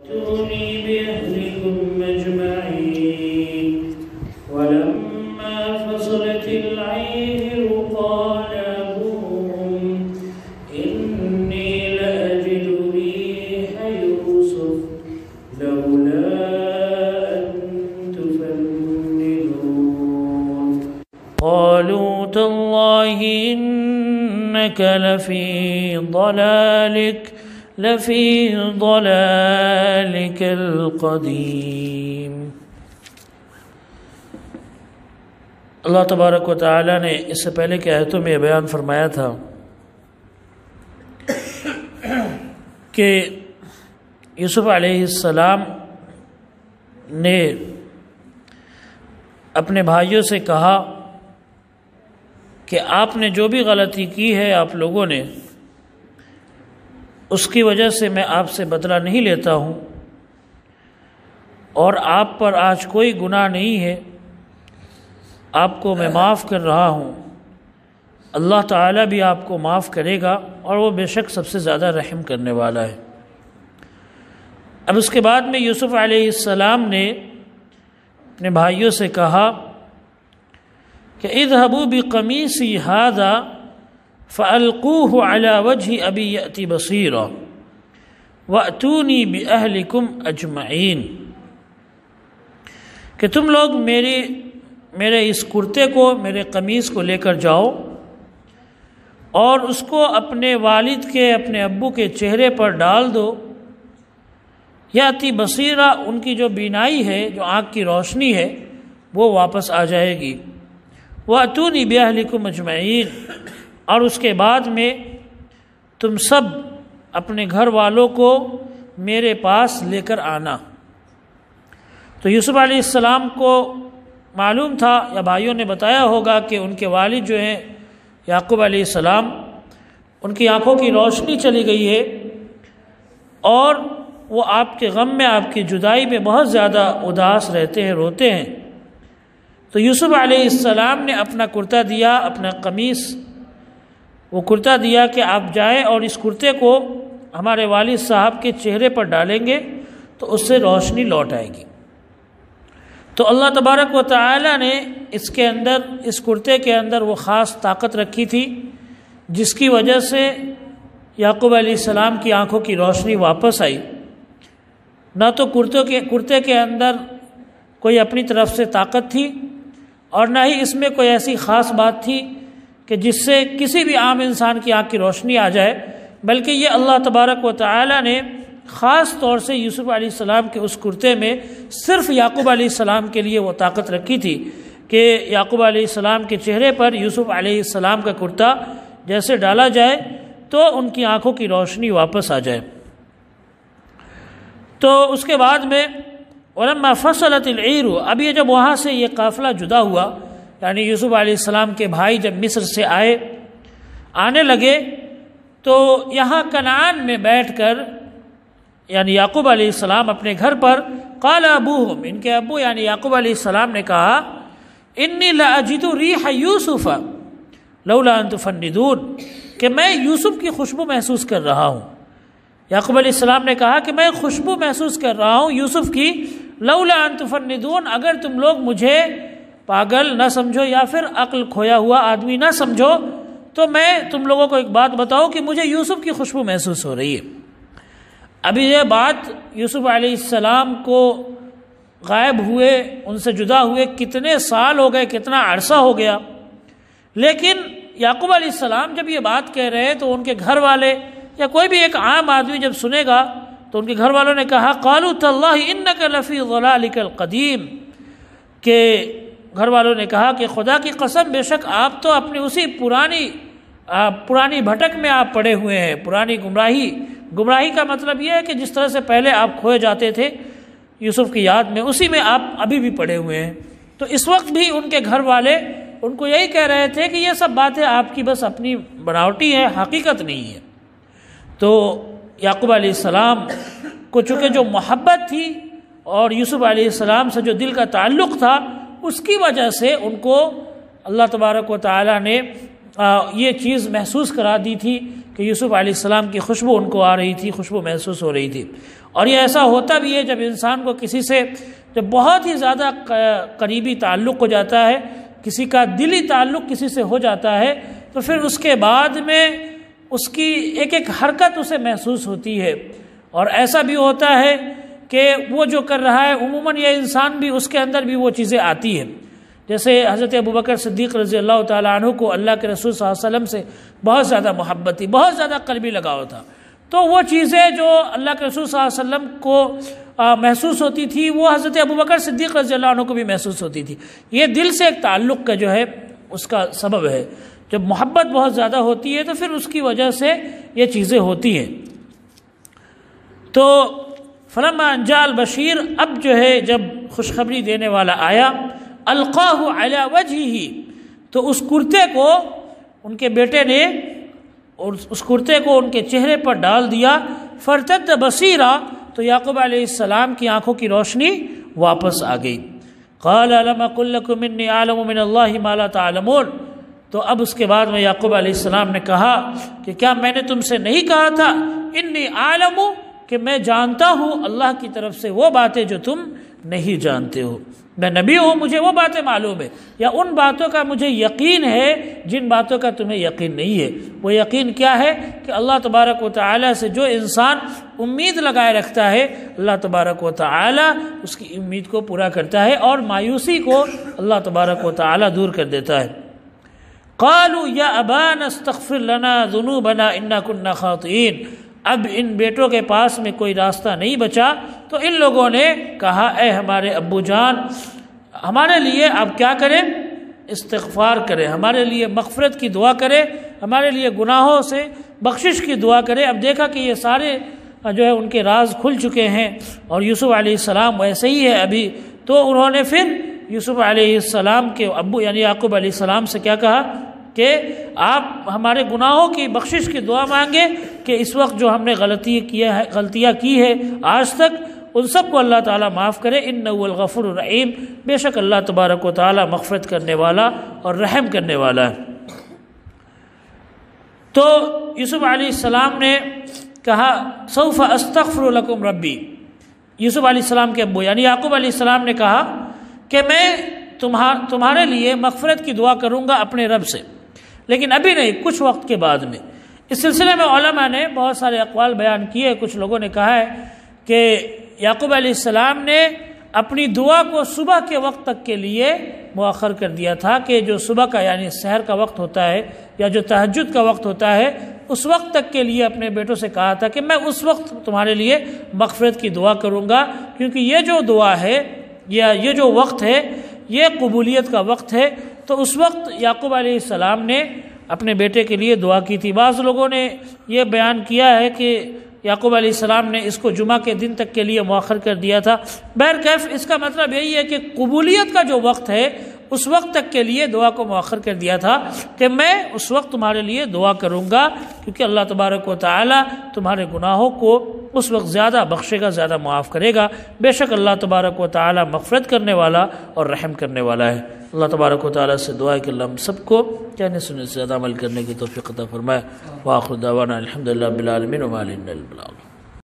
ائتوني بأهلكم أجمعين ولما فصلت العير قال أبوهم إني لأجد ريح يوسف لولا أن تفندون قالوا تالله إنك لفي ضلالك القديم۔ اللہ تبارک و تعالیٰ نے اس سے پہلے کہ آیتوں میں یہ بیان فرمایا تھا کہ یوسف علیہ السلام نے اپنے بھائیوں سے کہا کہ آپ نے جو بھی غلطی کی ہے آپ لوگوں نے، اس کی وجہ سے میں آپ سے بدلہ نہیں لیتا ہوں، اور آپ پر آج کوئی گناہ نہیں ہے، آپ کو میں معاف کر رہا ہوں، اللہ تعالیٰ بھی آپ کو معاف کرے گا اور وہ بے شک سب سے زیادہ رحم کرنے والا ہے۔ اب اس کے بعد میں یوسف علیہ السلام نے اپنے بھائیوں سے کہا کہ اذهبوا بقمیصی ھذا فألقوه على وجه أبي يأتي بصيرا وأتوني بأهلكم أجمعين، کہ تم لوگ میرے اس کرتے کو، میرے قمیص کو لے کر جاؤ اور اس کو اپنے والد کے، اپنے ابو کے چہرے پر ڈال دو، یاتی بصیرہ، ان کی جو بینائی ہے، جو آنکھ کی روشنی ہے، وہ واپس آ جائے گی۔ وَأْتُونِي بِأَهْلِكُمْ أَجْمَعِينَ، اور اس کے بعد میں تم سب اپنے گھر والوں کو میرے پاس لے کر آنا۔ تو یوسف علیہ السلام کو معلوم تھا یا بھائیوں نے بتایا ہوگا کہ ان کے والد جو ہیں یعقوب علیہ السلام، ان کی آنکھوں کی روشنی چلی گئی ہے اور وہ آپ کے غم میں، آپ کی جدائی میں بہت زیادہ اداس رہتے ہیں، روتے ہیں۔ تو یوسف علیہ السلام نے اپنا کرتا دیا، اپنا قمیص، وہ کرتا دیا کہ آپ جائیں اور اس کرتے کو ہمارے والد صاحب کے چہرے پر ڈالیں گے تو اس سے روشنی لوٹ آئے گی۔ تو اللہ تبارک و تعالی نے اس کرتے کے اندر وہ خاص طاقت رکھی تھی جس کی وجہ سے یعقوب علیہ السلام کی آنکھوں کی روشنی واپس آئی۔ نہ تو کرتے کے اندر کوئی اپنی طرف سے طاقت تھی اور نہ ہی اس میں کوئی ایسی خاص بات تھی کہ جس سے کسی بھی عام انسان کی آنکھ کی روشنی آ جائے، بلکہ یہ اللہ تبارک و تعالی نے خاص طور سے یوسف علیہ السلام کے اس کرتے میں صرف یعقوب علیہ السلام کے لیے وہ طاقت رکھی تھی کہ یعقوب علیہ السلام کے چہرے پر یوسف علیہ السلام کا کرتا جیسے ڈالا جائے تو ان کی آنکھوں کی روشنی واپس آ جائے۔ تو اس کے بعد میں وَلَمَّا فَصَلَتِ الْعِيرُ، اب یہ جب وہاں سے یہ قافلہ جدا ہوا، یعنی یوسف علیہ السلام کے بھائی جب مصر سے آنے لگے تو یہاں کنعان میں بیٹھ کر یعنی یعقوب علیہ السلام اپنے گھر پر، قال ابوہم، ان کے ابو یعنی یعقوب علیہ السلام نے کہا، انی لأجد ریح یوسف لولا ان تفندون، کہ میں یوسف کی خوشبو محسوس کر رہا ہوں۔ یعقوب علیہ السلام نے کہا کہ میں خوشبو محسوس کر رہا ہوں یوسف کی، لولا ان تفندون، اگر تم لوگ مجھے پاگل نہ سمجھو یا پھر عقل کھویا ہوا آدمی نہ سمجھو تو میں تم لوگوں کو ایک بات بتاؤں کہ مجھے یوسف کی خوشبو محسوس ہو رہی ہے۔ ابھی یہ بات یوسف علیہ السلام کو غائب ہوئے، ان سے جدا ہوئے کتنے سال ہو گئے، کتنا عرصہ ہو گیا، لیکن یعقوب علیہ السلام جب یہ بات کہہ رہے تو ان کے گھر والے یا کوئی بھی ایک عام آدمی جب سنے گا تو ان کے گھر والوں نے کہا، قالوا تاللہ انک لفی ضلالک القدیم، کہ گھر والوں نے کہا کہ خدا کی قسم بے شک آپ تو اپنی اسی پرانی بھٹک میں آپ پڑے ہوئے ہیں، پرانی گمراہی کا مطلب یہ ہے کہ جس طرح سے پہلے آپ کھوئے جاتے تھے یوسف کی یاد میں، اسی میں آپ ابھی بھی پڑے ہوئے ہیں۔ تو اس وقت بھی ان کے گھر والے ان کو یہی کہہ رہے تھے کہ یہ سب باتیں آپ کی بس اپنی بناوٹی ہے، حقیقت نہیں ہے۔ تو یعقوب علیہ السلام کو چونکہ جو محبت تھی اور یوسف علیہ السلام سے جو دل کا تعلق تھا، اس کی وجہ سے ان کو اللہ تبارک و تعالی نے یہ چیز محسوس کرا دی تھی کہ یوسف علیہ السلام کی خوشبو ان کو آ رہی تھی، خوشبو محسوس ہو رہی تھی۔ اور یہ ایسا ہوتا بھی ہے جب انسان کو کسی سے جب بہت ہی زیادہ قریبی تعلق ہو جاتا ہے، کسی کا دلی تعلق کسی سے ہو جاتا ہے، تو پھر اس کے بعد میں اس کی ایک ایک حرکت اسے محسوس ہوتی ہے۔ اور ایسا بھی ہوتا ہے کہ وہ جو کر رہا ہے عموماً یہ انسان بھی اس کے اندر بھی وہ چیزیں آتی ہیں۔ جیسے حضرت ابوبکر صدیق رضی اللہ تعالیٰ عنہ کو اللہ کے رسول صلی اللہ علیہ وسلم سے بہت زیادہ محبت تھی، بہت زیادہ قلبی لگاؤ تھا، تو وہ چیزیں جو اللہ کے رسول صلی اللہ علیہ وسلم کو محسوس ہوتی تھی وہ حضرت ابوبکر صدیق رضی اللہ عنہ کو بھی محسوس ہوتی تھی۔ یہ دل سے ایک تعلق کا جو ہے اس کا سبب ہے۔ جب محبت بہت زیادہ ہوتی ہے تو پھر اس کی وجہ سے یہ چیزیں ہوتی ہیں۔ تو فلما ان جاء البشیر، اب جو ہے جب خوشخبری دینے والا آیا، القاہ علی وجہہ، تو اس کرتے کو ان کے بیٹے نے اور اس کرتے کو ان کے چہرے پر ڈال دیا، فرتد بصیرا، تو یعقوب علیہ السلام کی آنکھوں کی روشنی واپس آ گئی۔ قال الم اقل لکم انی اعلم من اللہ ما لا تعلمون، تو اب اس کے بعد میں یعقوب علیہ السلام نے کہا کہ کیا میں نے تم سے نہیں کہا تھا انی اعلم، کہ میں جانتا ہوں اللہ کی طرف سے وہ باتیں جو تم نہیں جانتے ہو، میں نبی ہوں، مجھے وہ باتیں معلوم ہے، یا ان باتوں کا مجھے یقین ہے جن باتوں کا تمہیں یقین نہیں ہے۔ وہ یقین کیا ہے کہ اللہ تبارک و تعالی سے جو انسان امید لگائے رکھتا ہے، اللہ تبارک و تعالی اس کی امید کو پورا کرتا ہے اور مایوسی کو اللہ تبارک و تعالی دور کر دیتا ہے۔ قالوا یا ابانا استغفر لنا ذنوبنا انا كنا خاطئین، اب ان بیٹوں کے پاس میں کوئی راستہ نہیں بچا، تو ان لوگوں نے کہا اے ہمارے ابو جان، ہمارے لیے آپ کیا کریں، استغفار کریں، ہمارے لیے مغفرت کی دعا کریں، ہمارے لیے گناہوں سے بخشش کی دعا کریں۔ اب دیکھا کہ یہ سارے جو ہے ان کے راز کھل چکے ہیں اور یوسف علیہ السلام ویسے ہی ہے ابھی، تو انہوں نے پھر یوسف علیہ السلام کے ابو یعنی یعقوب علیہ السلام سے کیا کہا کہ آپ ہمارے گناہوں کی بخشش کی دعا مانگے کہ اس وقت جو ہم نے غلطیاں کی ہے آج تک، ان سب کو اللہ تعالیٰ معاف کرے، انہ الغفور الرحیم، بے شک اللہ تبارک و تعالیٰ مغفرت کرنے والا اور رحم کرنے والا ہے۔ تو یوسف علیہ السلام نے کہا سوف استغفر لکم ربی، یوسف علیہ السلام کے ابو یعنی یعقوب علیہ السلام نے کہا کہ میں تمہارے لیے مغفرت کی دعا کروں گا اپنے رب سے، لیکن ابھی نہیں، کچھ وقت کے بعد میں۔ اس سلسلے میں علماء نے بہت سارے اقوال بیان کیے۔ کچھ لوگوں نے کہا ہے کہ یعقوب علیہ السلام نے اپنی دعا کو صبح کے وقت تک کے لیے مؤخر کر دیا تھا، کہ جو صبح کا یعنی سحر کا وقت ہوتا ہے یا جو تہجد کا وقت ہوتا ہے، اس وقت تک کے لیے اپنے بیٹوں سے کہا تھا کہ میں اس وقت تمہارے لیے مغفرت کی دعا کروں گا، کیونکہ یہ جو دعا ہے یا یہ جو وقت ہے یہ قبولیت کا وقت ہے۔ تو اس وقت یعقوب علیہ السلام نے اپنے بیٹے کے لیے دعا کی تھی۔ بعض لوگوں نے یہ بیان کیا ہے کہ یعقوب علیہ السلام نے اس کو جمعہ کے دن تک کے لیے مؤخر کر دیا تھا۔ بہرکیف اس کا مطلب یہی ہے کہ قبولیت کا جو وقت ہے اس وقت تک کے لیے دعا کو مؤخر کر دیا تھا کہ میں اس وقت تمہارے لیے دعا کروں گا، کیونکہ اللہ تبارک و تعالی تمہارے گناہوں کو اس وقت زیادہ بخشے گا، زیادہ معاف کرے گا۔ بے شک اللہ تبارک و تعالی مغفرت کرنے والا اور رحم کرنے والا ہے۔ اللہ تبارک و تعالی سے دعا ہے کہ اللہ ہم سب کو کہنے سننے سے زیادہ عمل کرنے کی توفیق عطا فرمائے۔ وآخر دعوانا الحمدللہ رب العالمین وما علینا الا البلاغ۔